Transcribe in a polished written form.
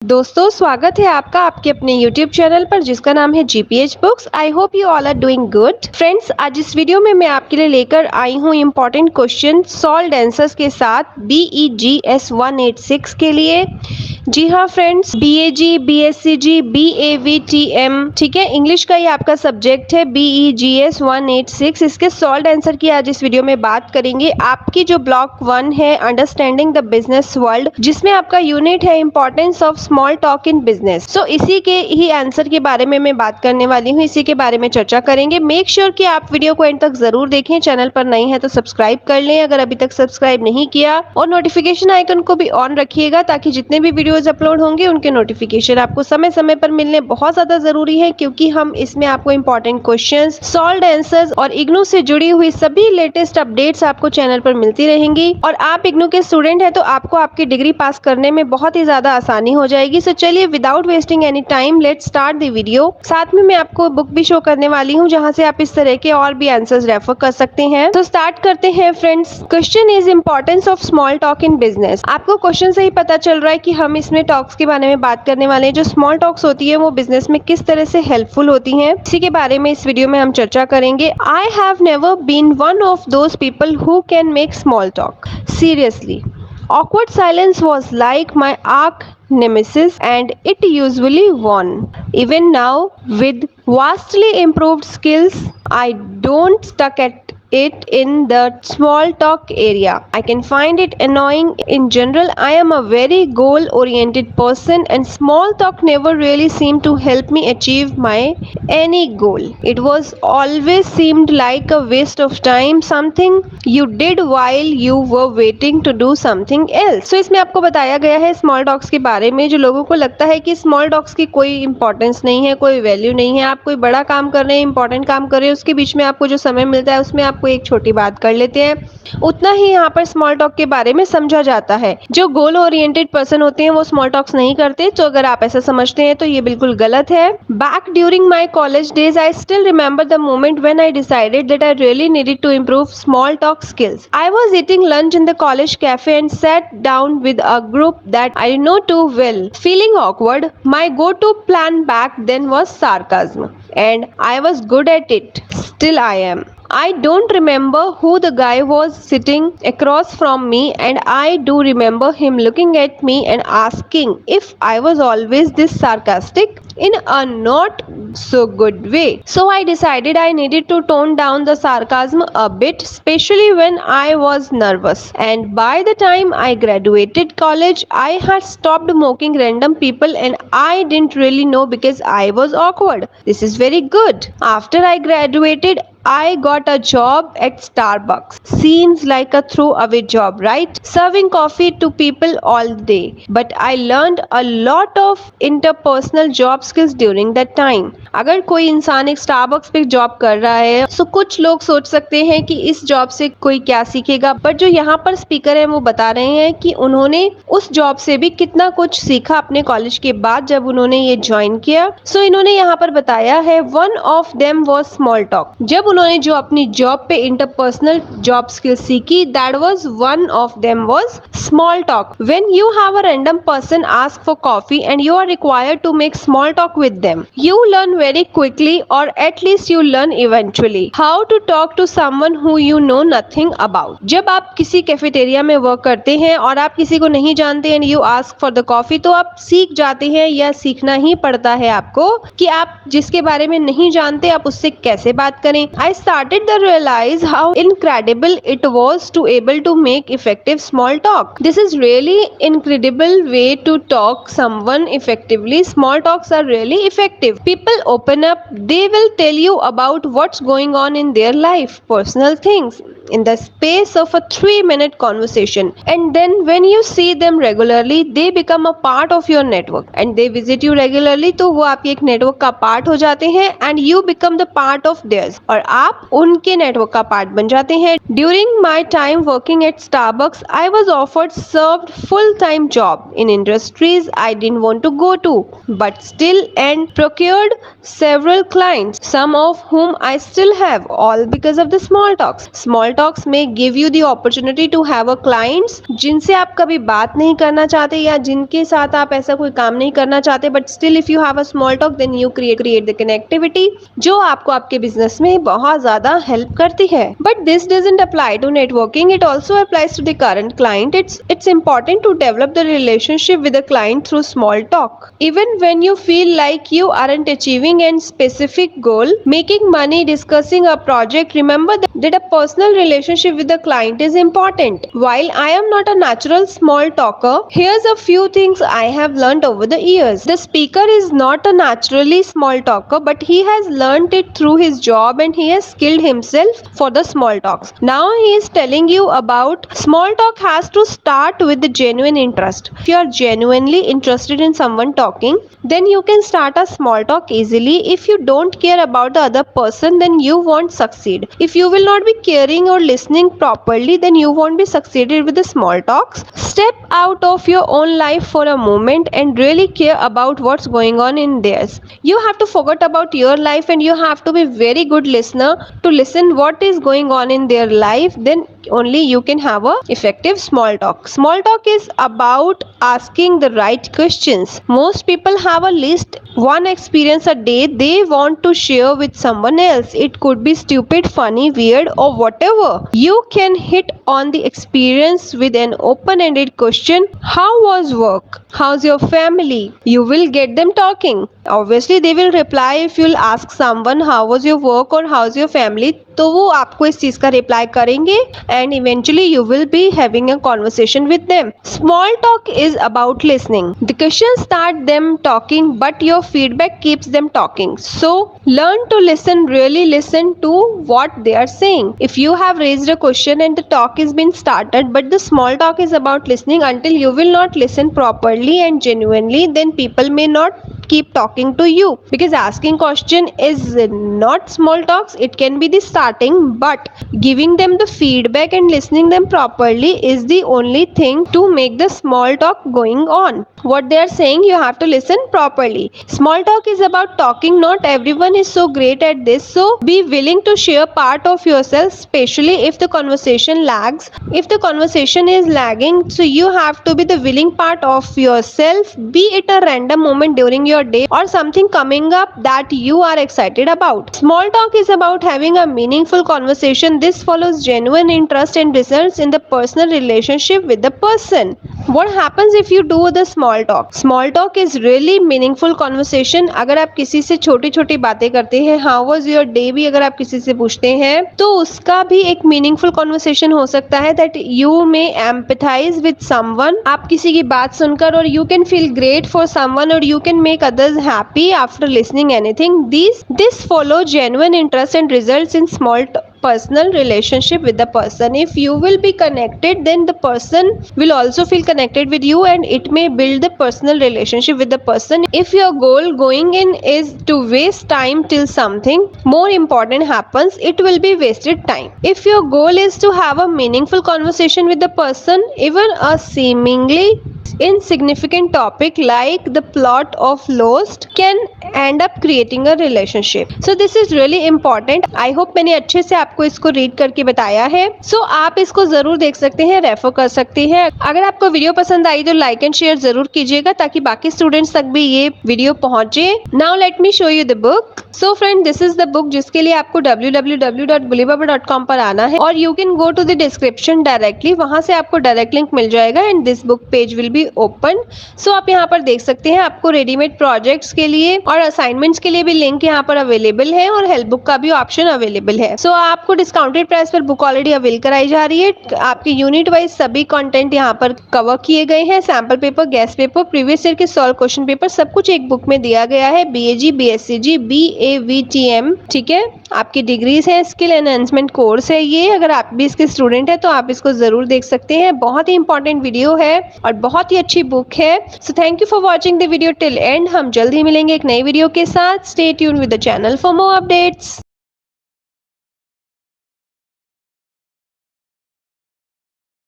दोस्तों स्वागत है आपका आपके अपने YouTube चैनल पर जिसका नाम है GPH books. I hope you all are doing good. Friends, आज इस वीडियो में मैं आपके लिए लेकर आई हूँ इम्पोर्टेंट क्वेश्चन सॉल्व्ड आंसर्स के साथ BEGS 186 के लिए। जी हाँ फ्रेंड्स, BAG, BSCG, BAVTM, ठीक है, इंग्लिश का ही आपका सब्जेक्ट है BEGS 186। इसके सॉल्व्ड आंसर की आज इस वीडियो में बात करेंगे। आपकी जो ब्लॉक 1 है अंडरस्टैंडिंग द बिजनेस वर्ल्ड, जिसमें आपका यूनिट है importance of small talk in business. So इसी के ही आंसर के बारे में मैं बात करने वाली हूँ, इसी के बारे में चर्चा करेंगे। मेक श्योर कि आप वीडियो को एंड तक जरूर देखें। चैनल पर नए हैं तो सब्सक्राइब कर लें अगर अभी तक सब्सक्राइब नहीं किया, और नोटिफिकेशन आइकन को भी ऑन रखिएगा ताकि जितने भी वीडियोस अपलोड होंगे उनके नोटिफिकेशन आपको समय समय पर मिलने बहुत ज्यादा जरूरी है, क्योंकि हम इसमें आपको इंपॉर्टेंट क्वेश्चंस, सॉल्व्ड आंसर्स और इग्नू से जुड़ी हुई सभी लेटेस्ट अपडेट्स आपको चैनल पर मिलती रहेंगी। और आप इग्नू के स्टूडेंट हैं तो आपको आपकी डिग्री पास करने में बहुत ही ज्यादा आसानी हो जाएगी। सो चलिए without wasting any time let's start the video. साथ में मैं आपको बुक भी शो करने वाली हूँ जहाँ से आप इस तरह के और भी आंसर्स रेफर कर सकते हैं। तो स्टार्ट करते हैं friends. Question is importance of small talk in business. आपको क्वेश्चन से ही पता चल रहा है कि हम इसमें टॉक्स के बारे में बात करने वाले हैं। जो स्मॉल टॉक्स होती है वो बिजनेस में किस तरह से हेल्पफुल होती हैं, इसी के बारे में इस वीडियो में हम चर्चा करेंगे। I have never been one of those people who can make small talk seriously. Awkward silence was like my arch nemesis and it usually won. Even now, with vastly improved skills, I don't stuck at it in the small talk area. I can find it annoying. In general, I am a very goal oriented person and small talk never really seemed to help me achieve my any goal. It was always seemed like a waste of time, something you did while you were waiting to do something else. So इसमें आपको बताया गया है small talks के बारे में। जो लोगों को लगता है कि स्मॉल टॉक्स की कोई इंपॉर्टेंस नहीं है, कोई वैल्यू नहीं है, आप कोई बड़ा काम कर रहे हैं, इंपॉर्टेंट काम कर रहे हैं, उसके बीच में आपको जो समय मिलता है उसमें आपको एक छोटी बात कर लेते हैं, उतना ही यहाँ पर स्मॉल टॉक के बारे में समझा जाता है। जो गोल ओरिएंटेड पर्सन होते हैं वो स्मॉल टॉक्स नहीं करते। तो अगर आप ऐसा समझते हैं तो ये बिल्कुल गलत है। Back during my college days I still remember the moment when I decided that I really needed to improve small talk skills. I was eating lunch in the college cafe and sat down with a group that I know too well. Feeling awkward, my go-to plan back then was sarcasm, and I was good at it. Still I am. I don't remember who the guy was sitting across from me, and I do remember him looking at me and asking if I was always this sarcastic in a not so good way. So I decided I needed to tone down the sarcasm a bit, especially when I was nervous. And by the time I graduated college, I had stopped mocking random people and I didn't really know because I was awkward. This is very good. After I graduated, I got a job at Starbucks. Seems like a throwaway job, right? Serving coffee to people all day. But I learned a lot of interpersonal job skills during that time. अगर कोई इंसान एक Starbucks पे job कर रहा है तो कुछ लोग सोच सकते हैं कि इस जॉब से कोई क्या सीखेगा, बट जो यहाँ पर स्पीकर है वो बता रहे हैं कि उन्होंने उस जॉब से भी कितना कुछ सीखा अपने कॉलेज के बाद जब उन्होंने ये ज्वाइन किया। सो इन्होंने यहाँ पर बताया है one of them was small talk. जब उन्होंने जो अपनी जॉब पे इंटरपर्सनल जॉब स्किल सीखी, that was one of them was small talk. When you have a random person ask for coffee and you are required to make small talk with them, you learn very quickly, or at least you learn eventually, how to talk to someone who you know nothing about. जब आप किसी cafeteria में work करते हैं और आप किसी को नहीं जानते and you ask for the coffee, तो आप सीख जाते हैं या सीखना ही पड़ता है आपको कि आप जिसके बारे में नहीं जानते आप उससे कैसे बात करें। I started to realize how incredible it was to able to make effective small talk. This is really incredible way to talk someone effectively. Small talks are really effective. People open up, they will tell you about what's going on in their life, personal things, in the space of a 3-minute conversation. And then when you see them regularly, they become a part of your network and they visit you regularly. तो वो आपके एक network का part हो जाते हैं and you become the part of theirs, और आप उनके नेटवर्क का पार्ट बन जाते हैं। During my time working at Starbucks, I was offered served full-time job in industries I didn't want to go to, but still and procured several clients, some of whom I still have, all because of the small talks. Small talks में give you the opportunity to have a clients जिनसे आप कभी बात नहीं करना चाहते या जिनके साथ आप ऐसा कोई काम नहीं करना चाहते, but still if you have a small talk then you create the connectivity जो आपको आपके बिजनेस में बहुत ज्यादा हेल्प करती है। But this doesn't apply to networking, it also applies to the current client. It's important to develop the relationship with the client through small talk. Even when you feel like you aren't achieving a specific goal, making money, discussing a project, remember that a personal relationship with the client is important. While I am not a natural small talker, here's a few things I have learned over the years. The speaker is not a naturally small talker, but he has learned it through his job and he has skilled himself for the small talks. Now he is telling you about small talk has to start with the genuine interest. If you are genuinely interested in someone talking, then you can start a small talk easily. If you don't care about the other person, then you won't succeed. If you will not be caring or listening properly, then you won't be succeeded with the small talks. Step out of your own life for a moment and really care about what's going on in theirs. You have to forget about your life and you have to be very good listener to listen what is going on in their life. Then only you can have a effective small talk. Small talk is about asking the right questions. Most people have at least one experience a day they want to share with someone else. It could be stupid, funny, weird, or whatever. You can hit on the experience with an open-ended question. How was work? How's your family? You will get them talking. Obviously they will reply. if you'll ask someone how was your work or how's your family, तो वो आपको इस चीज का reply करेंगे and eventually you will be having a conversation with them. Small talk is about listening. The questions start them talking, but your feedback keeps them talking. So learn to listen, really listen to what they are saying. If you have raised a question and the talk is been started, but the small talk is about listening, until you will not listen properly and genuinely, then people may not keep talking to you, because asking question is not small talks. It can be the starting, but giving them the feedback and listening them properly is the only thing to make the small talk going on. What they are saying, you have to listen properly. Small talk is about talking. Not everyone is so great at this, so be willing to share part of yourself, especially if the conversation lags. If the conversation is lagging, so you have to be the willing part of yourself, be it a random moment during your day or something coming up that you are excited about. Small talk is about having a meaningful conversation. This follows genuine interest and results in the personal relationship with the person. What happens if you do the small talk? Small talk is really meaningful conversation. अगर आप किसी से छोटी छोटी बातें करते हैं, how was your day भी अगर आप किसी से पूछते हैं, तो उसका भी एक meaningful conversation हो सकता है. that you may empathize with someone. आप किसी की बात सुनकर और you can feel great for someone or you can make others happy after listening anything. This follow genuine interest and results in small personal relationship with the person. If you will be connected, then the person will also feel connected with you and it may build the personal relationship with the person. If your goal going in is to waste time till something more important happens, it will be wasted time. If your goal is to have a meaningful conversation with the person, even a seemingly insignificant topic like the plot of Lost can end up creating a relationship. So this is really important. I hope मैंने अच्छे से आपको इसको read करके बताया है. So आप इसको जरूर देख सकते हैं, रेफर कर सकते हैं. अगर आपको वीडियो पसंद आई तो लाइक एंड शेयर जरूर कीजिएगा ताकि बाकी स्टूडेंट्स तक भी ये वीडियो पहुंचे. Now let me show you the book. So friend, this is the book जिसके लिए आपको www.bulibaba.com पर आना है और you can go to the description directly. वहां से आपको डायरेक्ट लिंक मिल जाएगा and this book page will be open. So आप यहाँ पर देख सकते हैं आपको रेडीमेड प्रोजेक्ट्स के लिए और असाइनमेंट्स के लिए भी लिंक यहाँ पर अवेलेबल है और हेल्प बुक का भी ऑप्शन अवेलेबल है. सो आपको डिस्काउंटेड प्राइस पर बुक ऑलरेडी अवेल कराई जा रही है. आपके यूनिट वाइज सभी कंटेंट यहाँ पर कवर किए गए हैं. Sample paper, guest paper, previous year के सॉल्व क्वेश्चन पेपर सब कुछ एक बुक में दिया गया है. BAG, BSCG, BAVTM, ठीक है. आपकी डिग्रीज है, स्किल एनहांसमेंट कोर्स है ये. अगर आप भी इसके स्टूडेंट है तो आप इसको जरूर देख सकते हैं. बहुत ही इंपॉर्टेंट वीडियो है और बहुत ही अच्छी बुक है. So thank you for watching the video till and. हम जल्द ही मिलेंगे एक नई वीडियो के साथ. Stay tune with the channel for more updates.